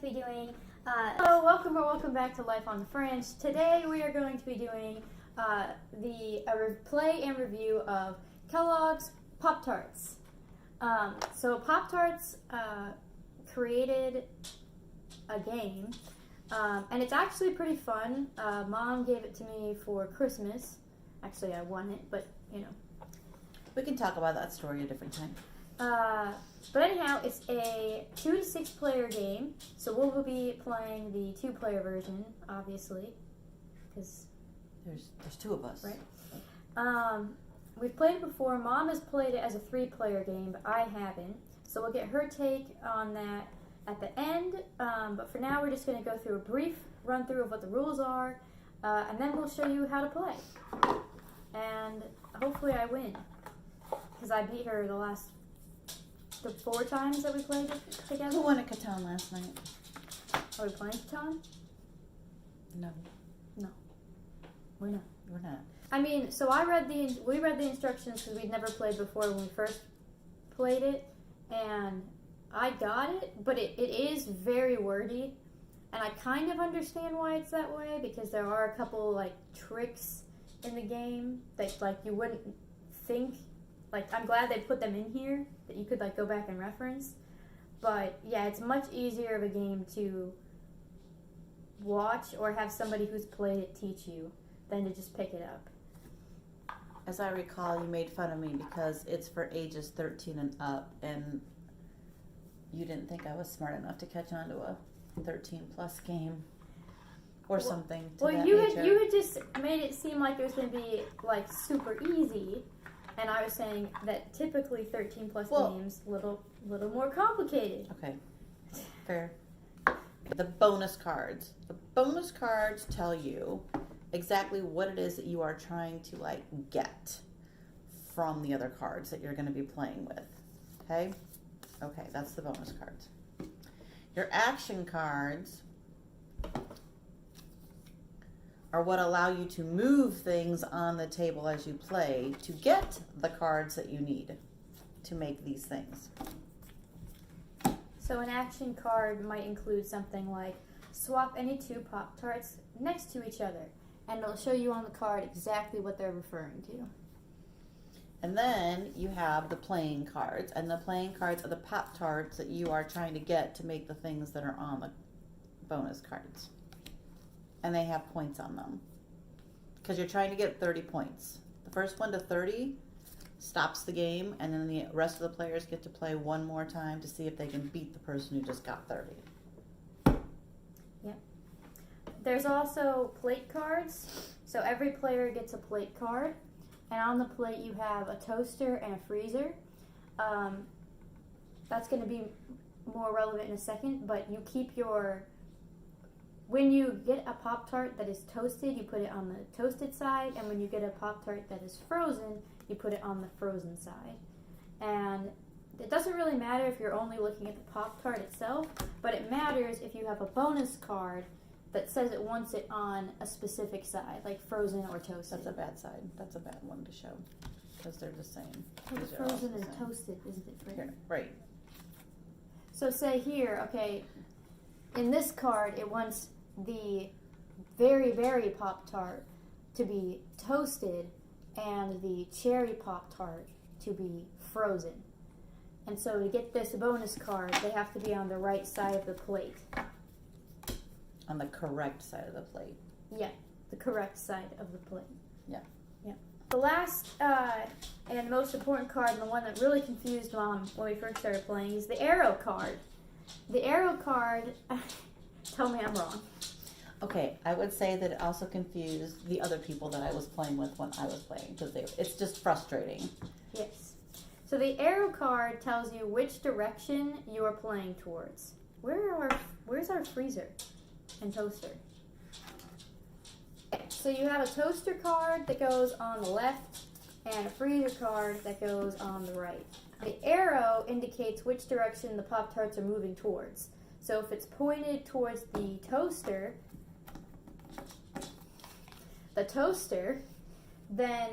be doing. Hello, welcome back to Life on the Fringe. Today we are going to be doing the play and review of Kellogg's Pop-Tarts. So Pop-Tarts created a game, and it's actually pretty fun. Mom gave it to me for Christmas. Actually, I won it, but you know. We can talk about that story a different time. But anyhow, it's a 2 to 6 player game, so we'll be playing the 2-player version, obviously, because there's 2 of us, right? We've played it before. Mom has played it as a 3-player game, but I haven't. So we'll get her take on that at the end. But for now, we're just going to go through a brief run through of what the rules are, and then we'll show you how to play. And hopefully, I win, because I beat her the 4 times that we played it together. Who won at Catan last night? Are we playing Catan? No. We're not. We're not. I mean, so we read the instructions because we'd never played before when we first played it, and I got it, but it is very wordy, and I kind of understand why it's that way, because there are a couple like tricks in the game that like you wouldn't think. Like, I'm glad they put them in here that you could like go back and reference. But yeah, it's much easier of a game to watch or have somebody who's played it teach you than to just pick it up. As I recall, you made fun of me because it's for ages 13 and up, and you didn't think I was smart enough to catch on to a 13-plus game or something to that nature. You had just made it seem like it was going to be like super easy. And I was saying that typically 13-plus games a little more complicated. Okay, fair. The bonus cards. The bonus cards tell you exactly what it is that you are trying to like get from the other cards that you're going to be playing with. Okay? Okay, that's the bonus cards. Your action cards are what allow you to move things on the table as you play to get the cards that you need to make these things. So an action card might include something like swap any 2 Pop-Tarts next to each other, and it'll show you on the card exactly what they're referring to. And then you have the playing cards, and the playing cards are the Pop-Tarts that you are trying to get to make the things that are on the bonus cards. And they have points on them because you're trying to get 30 points. The first one to 30 stops the game, and then the rest of the players get to play one more time to see if they can beat the person who just got 30. Yep. There's also plate cards. So every player gets a plate card, and on the plate you have a toaster and a freezer. That's going to be more relevant in a second, but you keep when you get a Pop-Tart that is toasted, you put it on the toasted side, and when you get a Pop-Tart that is frozen, you put it on the frozen side. And it doesn't really matter if you're only looking at the Pop-Tart itself, but it matters if you have a bonus card that says it wants it on a specific side, like frozen or toasted. That's a bad side. That's a bad one to show because they're the same. Well, the frozen and toasted, isn't it? Here, right. So say here, okay, in this card, it wants the very, very Pop-Tart to be toasted and the cherry Pop-Tart to be frozen. And so to get this bonus card, they have to be on the right side of the plate. On the correct side of the plate. Yeah, the correct side of the plate. Yeah. Yeah. The last and most important card, and the one that really confused Mom when we first started playing, is the arrow card. The arrow card, tell me I'm wrong. Okay, I would say that it also confused the other people that I was playing with when I was playing because it's just frustrating. Yes. So the arrow card tells you which direction you are playing towards. Where's our freezer and toaster? Okay, so you have a toaster card that goes on the left and a freezer card that goes on the right. The arrow indicates which direction the Pop-Tarts are moving towards. So if it's pointed towards the toaster, then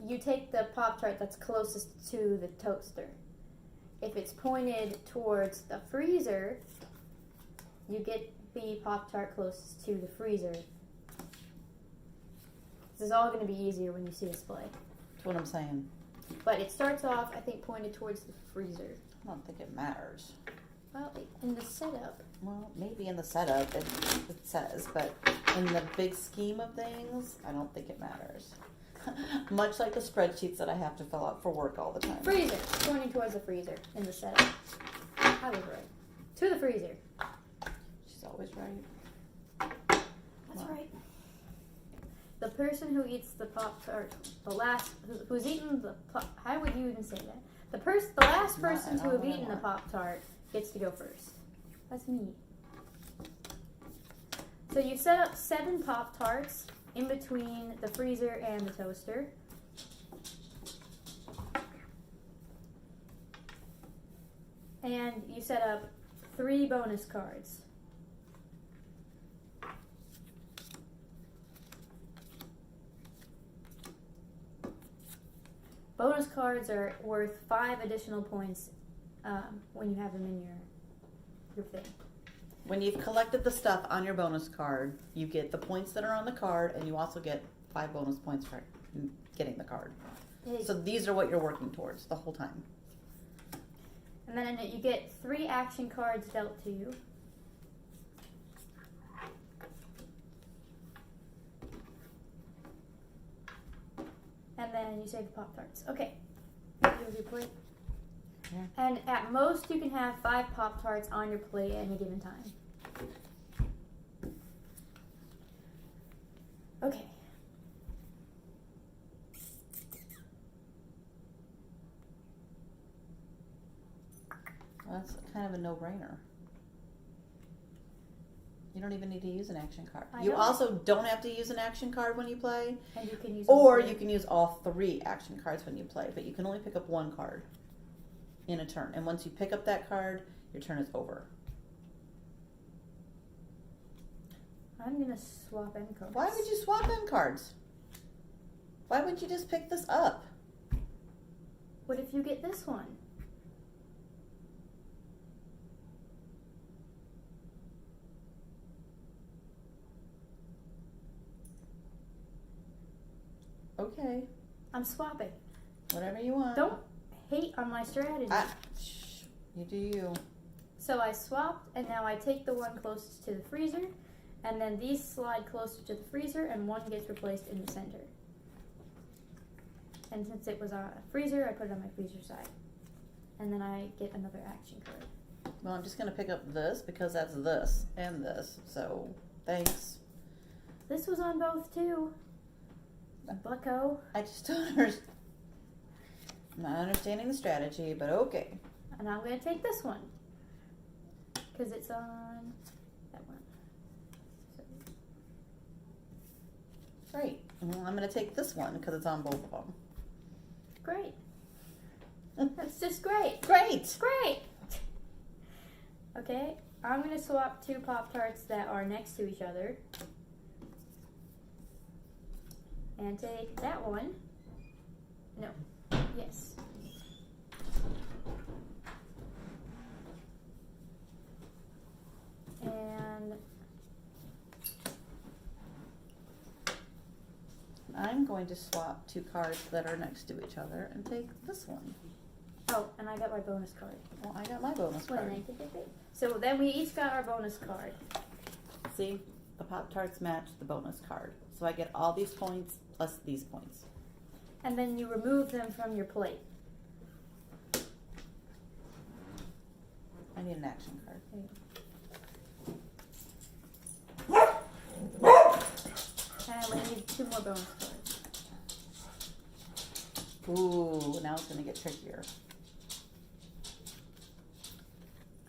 you take the Pop-Tart that's closest to the toaster. If it's pointed towards the freezer, you get the Pop-Tart closest to the freezer. This is all going to be easier when you see display. That's what I'm saying. But it starts off, I think, pointed towards the freezer. I don't think it matters. Well, in the setup. Well, maybe in the setup it says, but in the big scheme of things, I don't think it matters. Much like the spreadsheets that I have to fill out for work all the time. Freezer. Pointing towards the freezer in the setup. I was right. To the freezer. She's always right. That's right. The person who eats the Pop-Tart, who's eaten the how would you even say that? The last person to have eaten the Pop-Tart gets to go first. That's me. So you set up 7 Pop-Tarts in between the freezer and the toaster. And you set up 3 bonus cards. Bonus cards are worth 5 additional points when you have them in your thing. When you've collected the stuff on your bonus card, you get the points that are on the card, and you also get 5 bonus points for getting the card. So these are what you're working towards the whole time. And then you get 3 action cards dealt to you. And then you save the Pop-Tarts. Okay. Here's your plate. Yeah. And at most, you can have 5 Pop-Tarts on your plate at any given time. Okay. Well, that's kind of a no-brainer. You don't even need to use an action card. You also don't have to use an action card when you play. And you can use you can use all 3 action cards when you play, but you can only pick up 1 card in a turn. And once you pick up that card, your turn is over. I'm going to swap end cards. Why would you swap end cards? Why would you just pick this up? What if you get this one? Okay. I'm swapping. Whatever you want. Don't hate on my strategy. You do you. So I swapped, and now I take the one closest to the freezer, and then these slide closer to the freezer, and one gets replaced in the center. And since it was on a freezer, I put it on my freezer side. And then I get another action card. Well, I'm just going to pick up this because that's this and this. So, thanks. This was on both, too. Bucko. I just don't understand. I'm not understanding the strategy, but okay. And I'm going to take this one. Because it's on that one. So. Great. Well, I'm going to take this one because it's on both of them. Great. That's just great. Great. Great. Okay, I'm going to swap 2 Pop-Tarts that are next to each other. And take that one. No. Yes. And I'm going to swap 2 cards that are next to each other and take this one. oh, and I got my bonus card. Well, I got my bonus card. So then we each got our bonus card. See, the Pop-Tarts match the bonus card. So I get all these points plus these points. And then you remove them from your plate. I need an action card. And we need 2 more bonus cards. Ooh, now it's going to get trickier.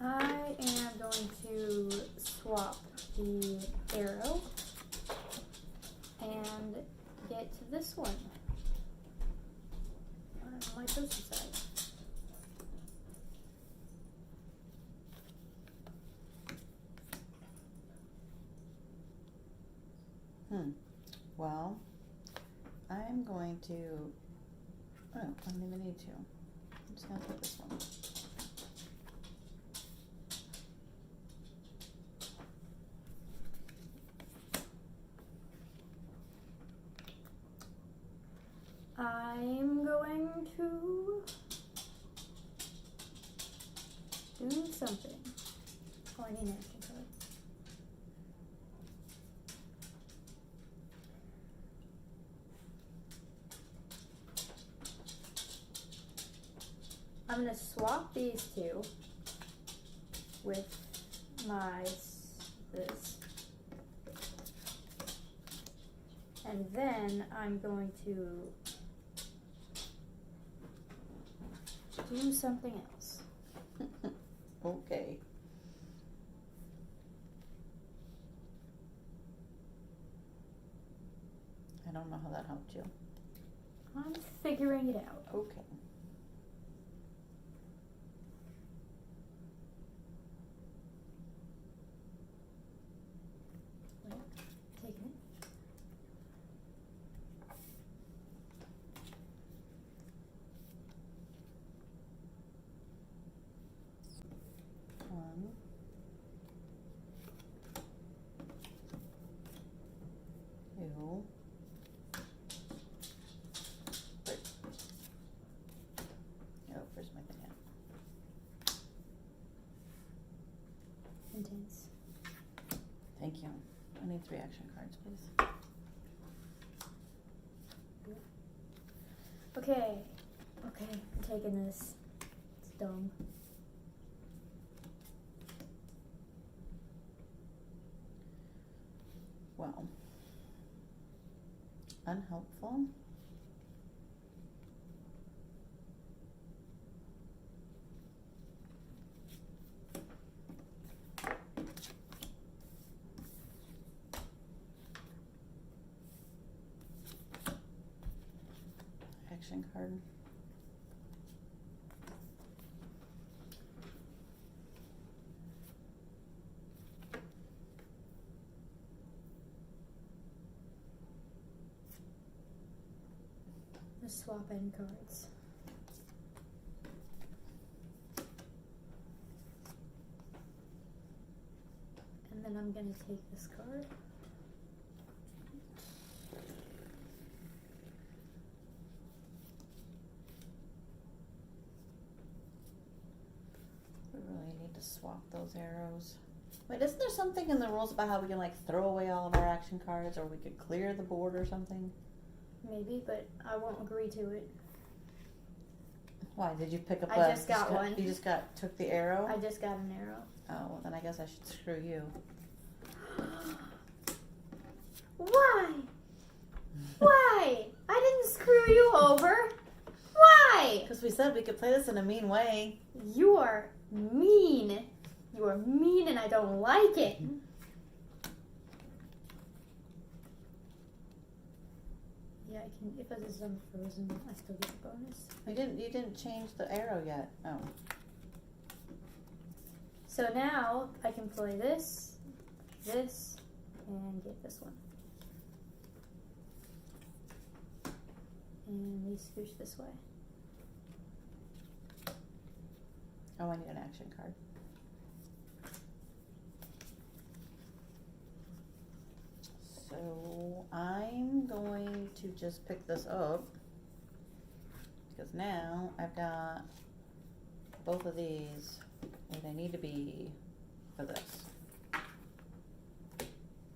I am going to swap the arrow and get to this one on my toaster side. Well, I'm going to. Oh, I don't even need to. I'm just going to take this one. to do something. Oh, I need an action card. I'm going to swap these two with this. And then I'm going to do something else. Okay. I don't know how that helped you. I'm figuring it out. Okay. Take it. One. Two. Three. Oh, where's my thing at? Intense. Thank you. I need 3 action cards, please. Okay. Okay, I'm taking this. It's dumb. Well, unhelpful. Action card. Let's swap in cards. And then I'm going to take this card. We really need to swap those arrows. Wait, isn't there something in the rules about how we can like throw away all of our action cards, or we could clear the board or something? Maybe, but I won't agree to it. Why did you pick up? I just got one. You just took the arrow. I just got an arrow. Oh, well, then I guess I should screw you. Why? Why? I didn't screw you over. Why? Because we said we could play this in a mean way. You are mean. You are mean and I don't like it. Yeah, I can. If it is unfrozen, I still get a bonus. You didn't change the arrow yet. Oh. So now I can play this, and get this one. And we scooch this way. Oh, I need an action card. So I'm going to just pick this up because now I've got both of these where they need to be for this.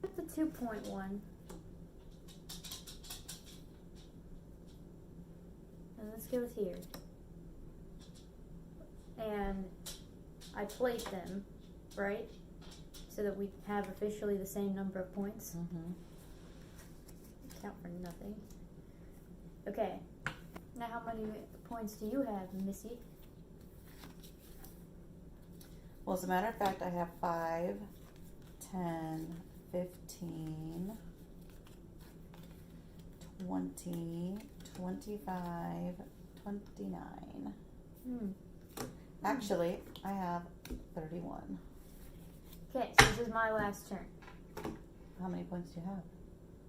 Put the 2.1. And this goes here. And I plate them, right? So that we have officially the same number of points. Mm-hmm. Count for nothing. Okay. Now how many points do you have, Missy? Well, as a matter of fact, I have 5, 10, 15, 20, 25, 29. Actually, I have 31. Okay, so this is my last turn. How many points do you have?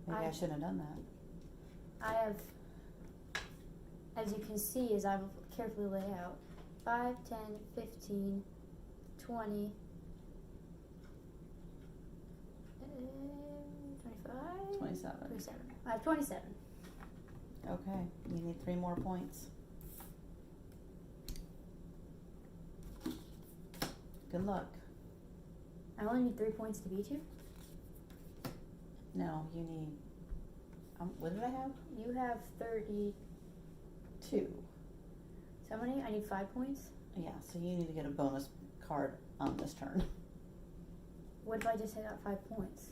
Maybe I shouldn't have done that. I have, as you can see, as I've carefully laid out, 5, 10, 15, 20, 25, 27. 27. I have 27. Okay, you need 3 more points. Good luck. I only need 3 points to beat you? No, you need, what did I have? You have 32. 2. So how many? I need 5 points? Yeah, so you need to get a bonus card on this turn. What if I just got 5 points?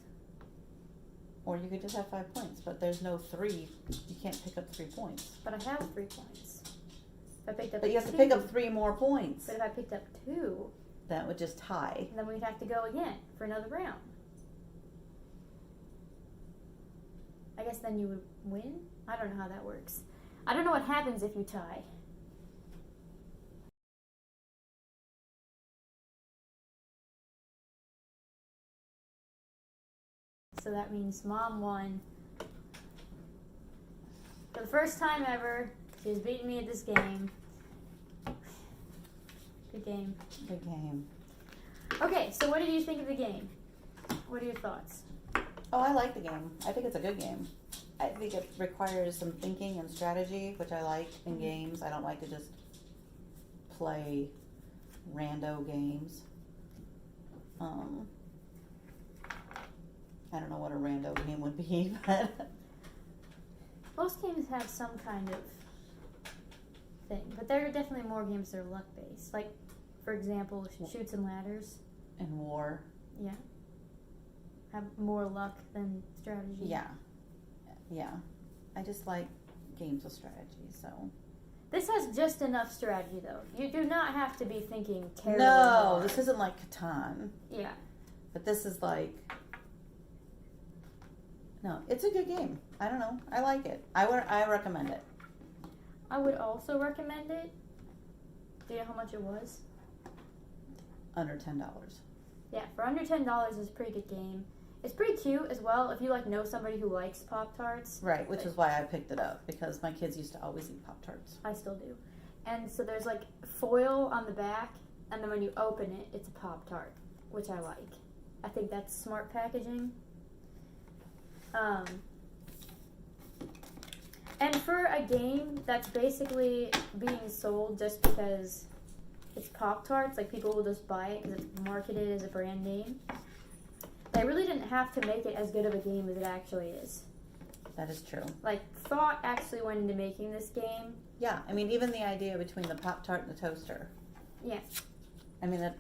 Or you could just have 5 points, but there's no 3. You can't pick up 3 points. But I have 3 points. If I picked up But you have to 2, pick up 3 more points. But if I picked up 2, That would just tie. then we'd have to go again for another round. I guess then you would win? I don't know how that works. I don't know what happens if you tie. So that means Mom won. For the first time ever, she's beaten me at this game. Good game. Good game. Okay, so what did you think of the game? What are your thoughts? Oh, I like the game. I think it's a good game. I think it requires some thinking and strategy, which I like in games. I don't like to just play rando games. I don't know what a rando game would be, but Most games have some kind of thing, but there are definitely more games that are luck based. Like, for example, Shoots and Ladders. in war. Yeah. Have more luck than strategy. Yeah. Yeah. I just like games with strategy, so. This has just enough strategy, though. You do not have to be thinking terribly No, hard. this isn't like Catan. Yeah. But this is like, no, it's a good game. I don't know. I like it. I recommend it. I would also recommend it. Do you know how much it was? Under $10. Yeah, for under $10, it's a pretty good game. It's pretty cute as well if you like know somebody who likes Pop-Tarts. Right, which is why I picked it up, because my kids used to always eat Pop-Tarts. I still do. And so there's like foil on the back, and then when you open it, it's a Pop-Tart, which I like. I think that's smart packaging. And for a game that's basically being sold just because it's Pop-Tarts, like people will just buy it because it's marketed as a brand name, they really didn't have to make it as good of a game as it actually is. That is true. Like, thought actually went into making this game. Yeah, I mean, even the idea between the Pop-Tart and the toaster. Yeah. I mean,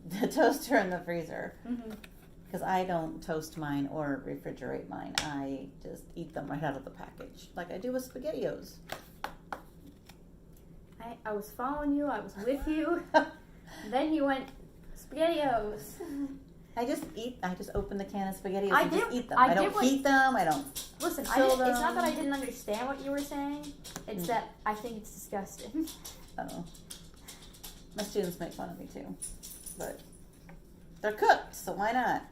the toaster and the freezer. Mm-hmm. Because I don't toast mine or refrigerate mine. I just eat them right out of the package, like I do with SpaghettiOs. I was following you. I was with you. Then you went, SpaghettiOs. I just open the can of SpaghettiOs I and did- just eat them. I I don't did heat them. I don't. Listen, Fill it's them. not that I didn't understand what you were saying. It's that I think it's disgusting. Oh. My students make fun of me too, but they're cooked, so why not?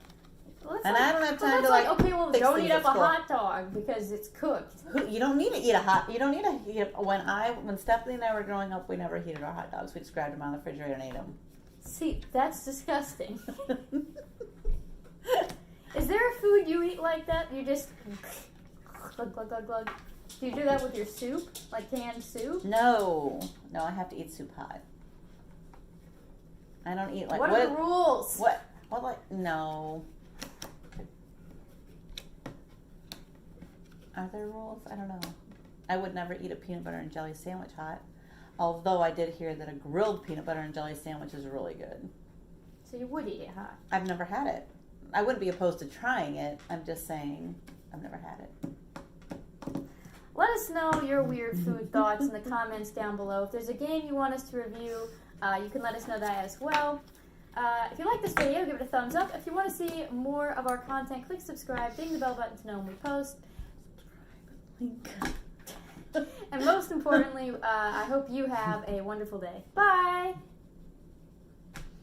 Well, And I don't have time to, like, like, okay, well, fix don't things eat up at a school. hot dog because it's cooked. You don't need to eat You don't need to heat up. When Stephanie and I were growing up, we never heated our hot dogs. We just grabbed them out of the refrigerator and ate them. See, that's disgusting. Is there a food you eat like that? You just glug, glug, glug, glug. Do you do that with your soup? Like canned soup? No, I have to eat soup hot. I don't eat like What are the rules? What like no? Are there rules? I don't know. I would never eat a peanut butter and jelly sandwich hot. Although I did hear that a grilled peanut butter and jelly sandwich is really good. So you would eat it hot? I've never had it. I wouldn't be opposed to trying it. I'm just saying I've never had it. Let us know your weird food thoughts in the comments down below. If there's a game you want us to review, you can let us know that as well. If you like this video, give it a thumbs up. If you want to see more of our content, click subscribe, ding the bell button to know when we post. Link. And most importantly, I hope you have a wonderful day. Bye!